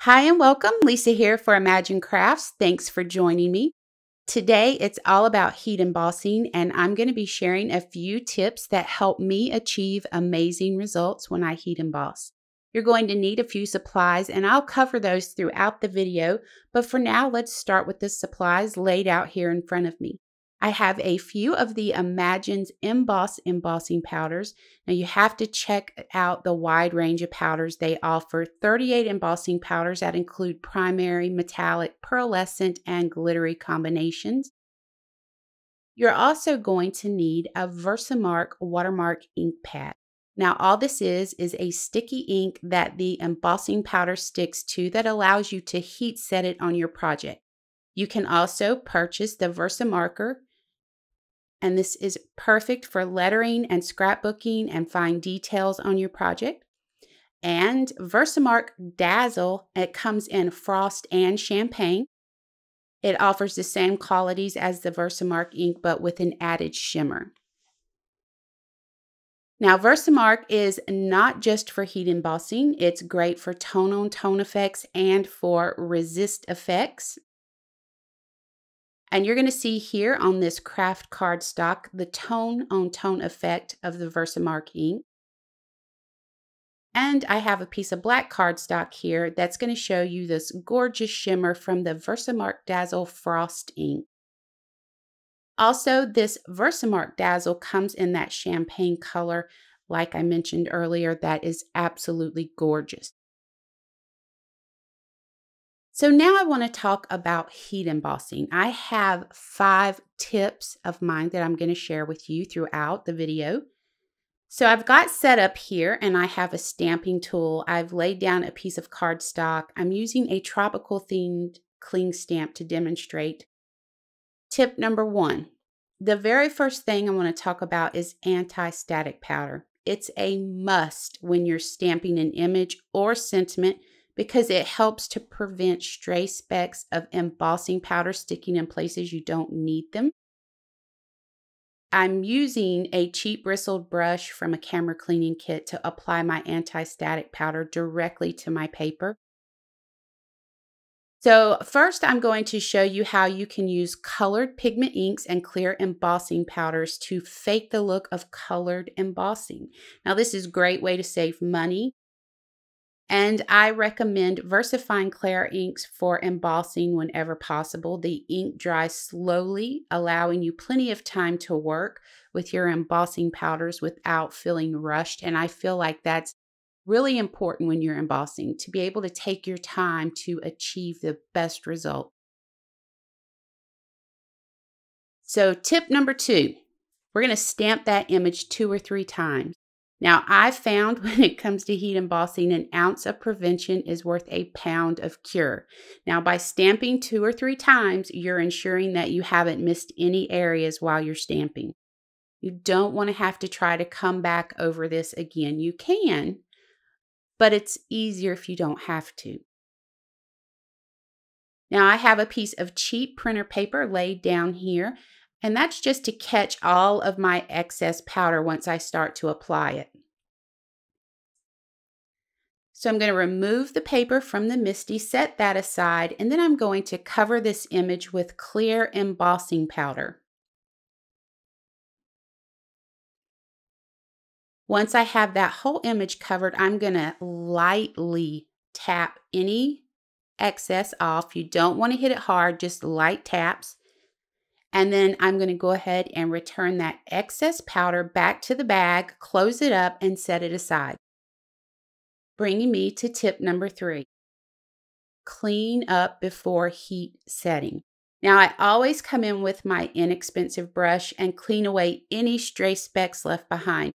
Hi and welcome. Lisa here for Imagine Crafts. Thanks for joining me. Today it's all about heat embossing, and I'm going to be sharing a few tips that help me achieve amazing results when I heat emboss. You're going to need a few supplies, and I'll cover those throughout the video, but for now let's start with the supplies laid out here in front of me. I have a few of the Imagine's embossing powders. Now you have to check out the wide range of powders they offer. 38 embossing powders that include primary, metallic, pearlescent, and glittery combinations. You're also going to need a Versamark watermark ink pad. Now all this is a sticky ink that the embossing powder sticks to that allows you to heat set it on your project. You can also purchase the Versamarker, and this is perfect for lettering and scrapbooking and fine details on your project. And Versamark Dazzle, it comes in frost and champagne. It offers the same qualities as the Versamark ink, but with an added shimmer. Now, Versamark is not just for heat embossing. It's great for tone-on-tone effects and for resist effects. And you're going to see here on this craft cardstock the tone-on-tone effect of the Versamark ink. And I have a piece of black cardstock here that's going to show you this gorgeous shimmer from the Versamark Dazzle Frost ink. Also, this Versamark Dazzle comes in that champagne color, like I mentioned earlier, that is absolutely gorgeous. So now I want to talk about heat embossing. I have 5 tips of mine that I'm going to share with you throughout the video. So I've got set up here and I have a stamping tool. I've laid down a piece of cardstock. I'm using a tropical themed cling stamp to demonstrate. Tip number 1. The very first thing I want to talk about is anti-static powder. It's a must when you're stamping an image or sentiment, because it helps to prevent stray specks of embossing powder sticking in places you don't need them. I'm using a cheap bristled brush from a camera cleaning kit to apply my anti-static powder directly to my paper. So first I'm going to show you how you can use colored pigment inks and clear embossing powders to fake the look of colored embossing. Now this is a great way to save money. And I recommend VersaFine Clear inks for embossing whenever possible. The ink dries slowly, allowing you plenty of time to work with your embossing powders without feeling rushed. And I feel like that's really important when you're embossing, to be able to take your time to achieve the best result. So tip number 2, we're going to stamp that image 2 or 3 times. Now, I've found when it comes to heat embossing, an ounce of prevention is worth a pound of cure. Now, by stamping 2 or 3 times, you're ensuring that you haven't missed any areas while you're stamping. You don't want to have to try to come back over this again. You can, but it's easier if you don't have to. Now, I have a piece of cheap printer paper laid down here, and that's just to catch all of my excess powder once I start to apply it. So I'm going to remove the paper from the MISTI, set that aside, and then I'm going to cover this image with clear embossing powder. Once I have that whole image covered, I'm going to lightly tap any excess off. You don't want to hit it hard, just light taps. And then I'm going to go ahead and return that excess powder back to the bag, close it up, and set it aside. Bringing me to tip number 3. Clean up before heat setting. Now, I always come in with my inexpensive brush and clean away any stray specks left behind,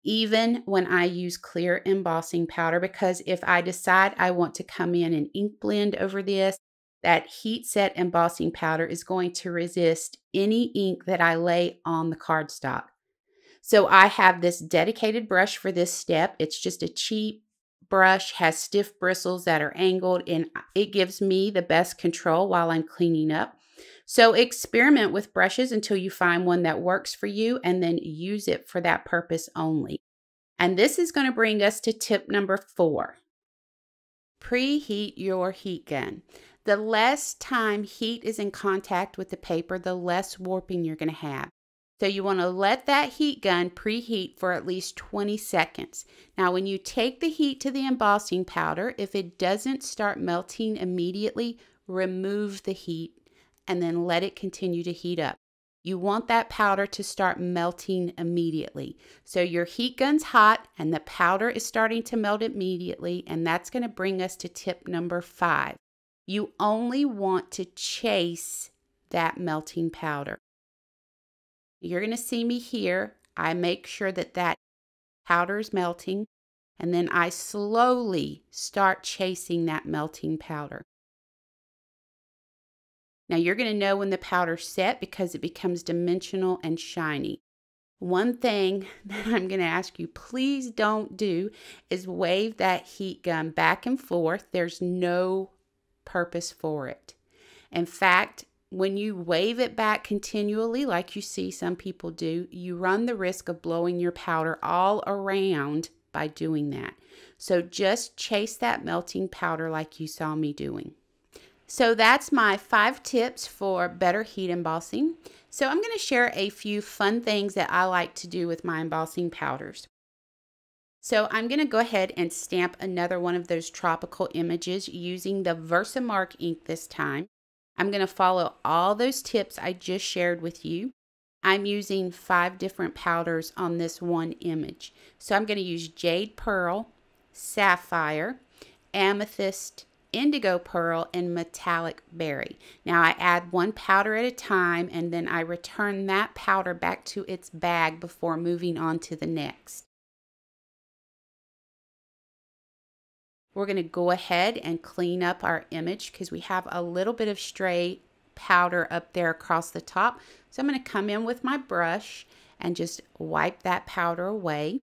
even when I use clear embossing powder, because if I decide I want to come in and ink blend over this, that heat set embossing powder is going to resist any ink that I lay on the cardstock. So I have this dedicated brush for this step. It's just a cheap brush, has stiff bristles that are angled, and it gives me the best control while I'm cleaning up. So experiment with brushes until you find one that works for you, and then use it for that purpose only. And this is going to bring us to tip number 4. Preheat your heat gun. The less time heat is in contact with the paper, the less warping you're going to have. So you want to let that heat gun preheat for at least 20 seconds. Now when you take the heat to the embossing powder, if it doesn't start melting immediately, remove the heat and then let it continue to heat up. You want that powder to start melting immediately. So your heat gun's hot and the powder is starting to melt immediately, and that's going to bring us to tip number 5. You only want to chase that melting powder. You're going to see me here. I make sure that that powder is melting, and then I slowly start chasing that melting powder. Now you're going to know when the powder's set because it becomes dimensional and shiny. One thing that I'm going to ask you, please don't do is wave that heat gun back and forth. There's no purpose for it. In fact, when you wave it back continually, like you see some people do, you run the risk of blowing your powder all around by doing that. So just chase that melting powder like you saw me doing. So that's my 5 tips for better heat embossing. So I'm going to share a few fun things that I like to do with my embossing powders. So I'm going to go ahead and stamp another one of those tropical images using the Versamark ink this time. I'm going to follow all those tips I just shared with you. I'm using 5 different powders on this one image. So I'm going to use Jade Pearl, Sapphire, Amethyst, Indigo Pearl, and Metallic Berry. Now I add 1 powder at a time, and then I return that powder back to its bag before moving on to the next. We're going to go ahead and clean up our image because we have a little bit of stray powder up there across the top. So I'm going to come in with my brush and just wipe that powder away.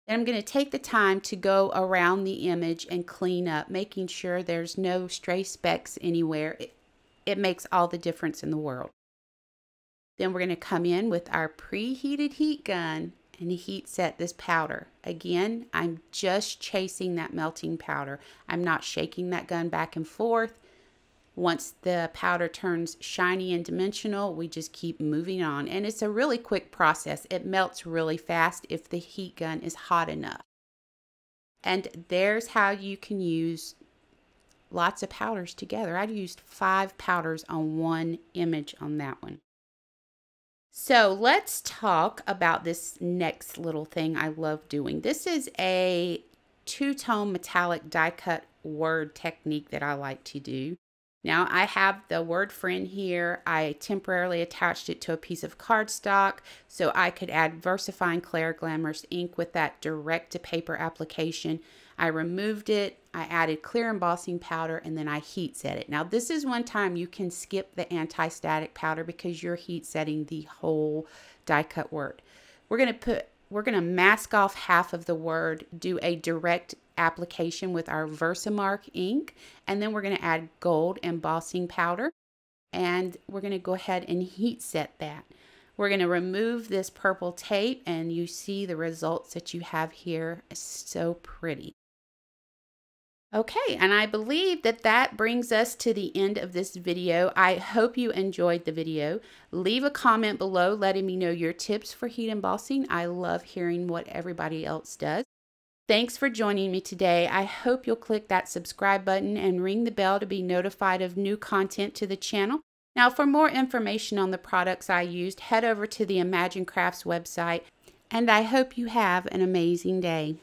Then I'm going to take the time to go around the image and clean up, making sure there's no stray specks anywhere. It makes all the difference in the world. Then we're going to come in with our preheated heat gun and heat set this powder. Again, I'm just chasing that melting powder. I'm not shaking that gun back and forth. Once the powder turns shiny and dimensional, we just keep moving on. And it's a really quick process. It melts really fast if the heat gun is hot enough. And there's how you can use lots of powders together. I used 5 powders on one image on that one. So let's talk about this next little thing I love doing. This is a 2-tone metallic die cut word technique that I like to do. Now I have the word friend here. I temporarily attached it to a piece of cardstock so I could add VersaFine Clair Glamorous ink with that direct to paper application. I removed it, I added clear embossing powder, and then I heat set it. Now this is one time you can skip the anti-static powder because you're heat setting the whole die cut word. We're going to mask off half of the word, do a direct application with our Versamark ink, and then we're going to add gold embossing powder, and we're going to go ahead and heat set that. We're going to remove this purple tape, and you see the results that you have here. It's so pretty. Okay, and I believe that that brings us to the end of this video. I hope you enjoyed the video. Leave a comment below letting me know your tips for heat embossing. I love hearing what everybody else does. Thanks for joining me today. I hope you'll click that subscribe button and ring the bell to be notified of new content to the channel. Now, for more information on the products I used, head over to the Imagine Crafts website, and I hope you have an amazing day.